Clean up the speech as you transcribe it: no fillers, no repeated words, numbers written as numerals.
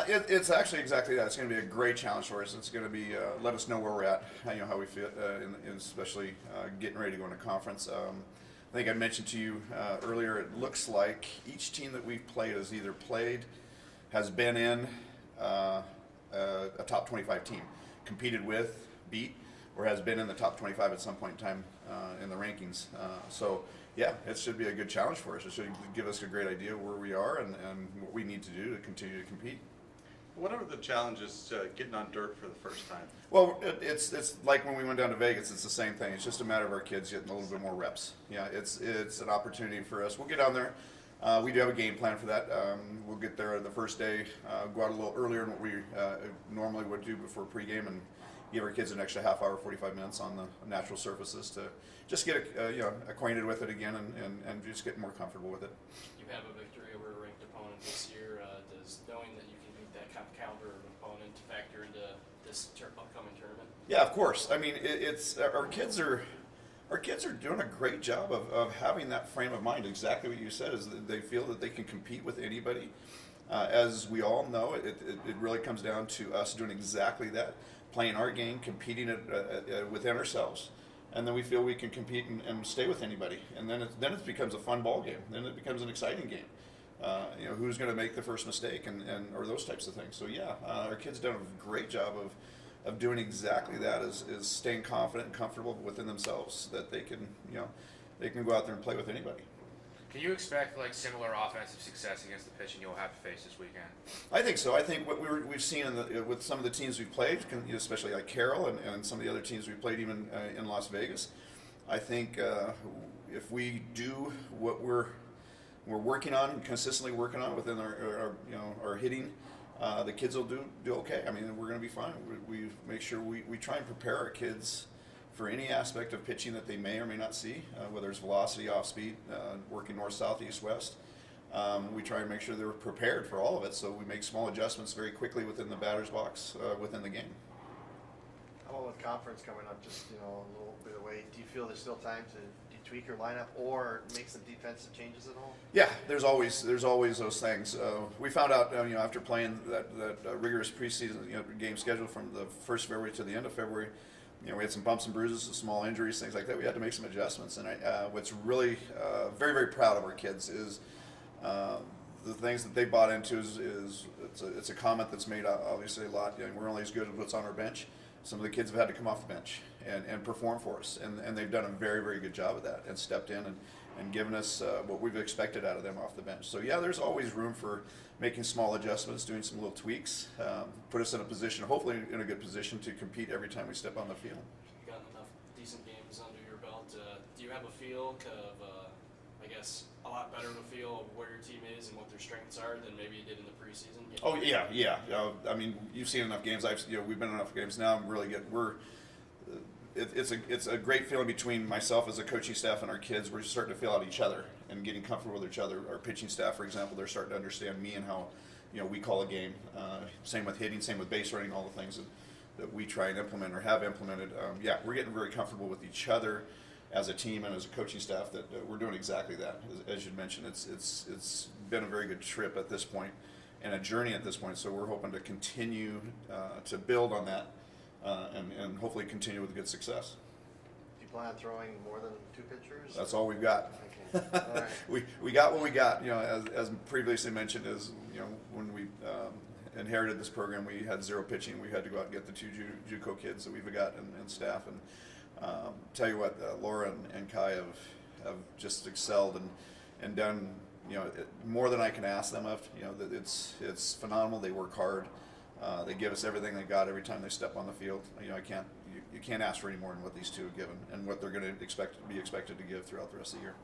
It's actually exactly that. It's going to be a great challenge for us. It's going to be let us know where we're at, how we feel, in especially getting ready to go into conference. I think I mentioned to you earlier. It looks like each team that we've played has either played, has been in a top 25 team, competed with, beat, or has been in the top 25 at some point in time in the rankings. So yeah, it should be a good challenge for us. It should give us a great idea where we are and what we need to do to continue to compete. What are the challenges getting on dirt for the first time? Well, it's like when we went down to Vegas. It's the same thing. It's just a matter of our kids getting a little bit more reps. Yeah, it's an opportunity for us. We'll get down there. We do have a game plan for that. We'll get there the first day, go out a little earlier than what we normally would do before pregame, and give our kids an extra half hour, 45 minutes on the natural surfaces to just get acquainted with it again and just get more comfortable with it. You have a victory over a ranked opponent this year. Does knowing that you can beat that kind of caliber of opponent factor into this upcoming tournament? Yeah, of course. I mean, it's our kids are doing a great job of having that frame of mind. Exactly what you said is that they feel that they can compete with anybody. As we all know, it really comes down to us doing exactly that, playing our game, competing within ourselves, and then we feel we can compete and stay with anybody. And then it becomes a fun ball game. Then it becomes an exciting game. Who's going to make the first mistake and or those types of things. So yeah, our kids done a great job of doing exactly that, is staying confident and comfortable within themselves that they can go out there and play with anybody. Can you expect like similar offensive success against the pitching you'll have to face this weekend? I think so. I think what we've seen with some of the teams we've played, especially like Carroll and some of the other teams we've played even in Las Vegas, I think if we do what we're working on and consistently working on within our hitting, the kids will do okay. I mean, we're going to be fine. We make sure we try and prepare our kids for any aspect of pitching that they may or may not see, whether it's velocity, off speed, working north, south, east, west. We try and make sure they're prepared for all of it, so we make small adjustments very quickly within the batter's box within the game. How about with conference coming up just a little bit away? Do you feel there's still time to tweak your lineup or make some defensive changes at all? Yeah, there's always those things. We found out after playing that rigorous preseason game schedule from the 1st of February to the end of February. We had some bumps and bruises, some small injuries, things like that. We had to make some adjustments, and what's really very, very proud of our kids is the things that they bought into is it's a comment that's made obviously a lot. We're only as good as what's on our bench. Some of the kids have had to come off the bench and perform for us, and they've done a very, very good job of that and stepped in and given us what we've expected out of them off the bench. So yeah, there's always room for making small adjustments, doing some little tweaks, put us in a position, hopefully in a good position to compete every time we step on the field. You've gotten enough decent games under your belt. Do you have a feel of, I guess, a lot better of a feel of where your team is and what their strengths are than maybe you did in the preseason? Oh yeah. I mean, you've seen enough games. We've been in enough games now. I'm really good. It's a great feeling between myself as a coaching staff and our kids. We're starting to feel out each other and getting comfortable with each other. Our pitching staff, for example, they're starting to understand me and how we call a game. Same with hitting, same with base running, all the things that we try and implement or have implemented. We're getting very comfortable with each other as a team and as a coaching staff that we're doing exactly that. As you mentioned, it's been a very good trip at this point and a journey at this point. So we're hoping to continue to build on that. And hopefully continue with good success. Do you plan on throwing more than 2 pitchers? That's all we've got. Okay. All right. we got what we got. As previously mentioned, when we inherited this program, we had 0 pitching. We had to go out and get the 2 JUCO kids that we've got and staff. And tell you what, Laura and Kai have just excelled and done more than I can ask them of. It's phenomenal. They work hard. They give us everything they got every time they step on the field. You can't ask for any more than what these 2 have given and what they're going to be expected to give throughout the rest of the year.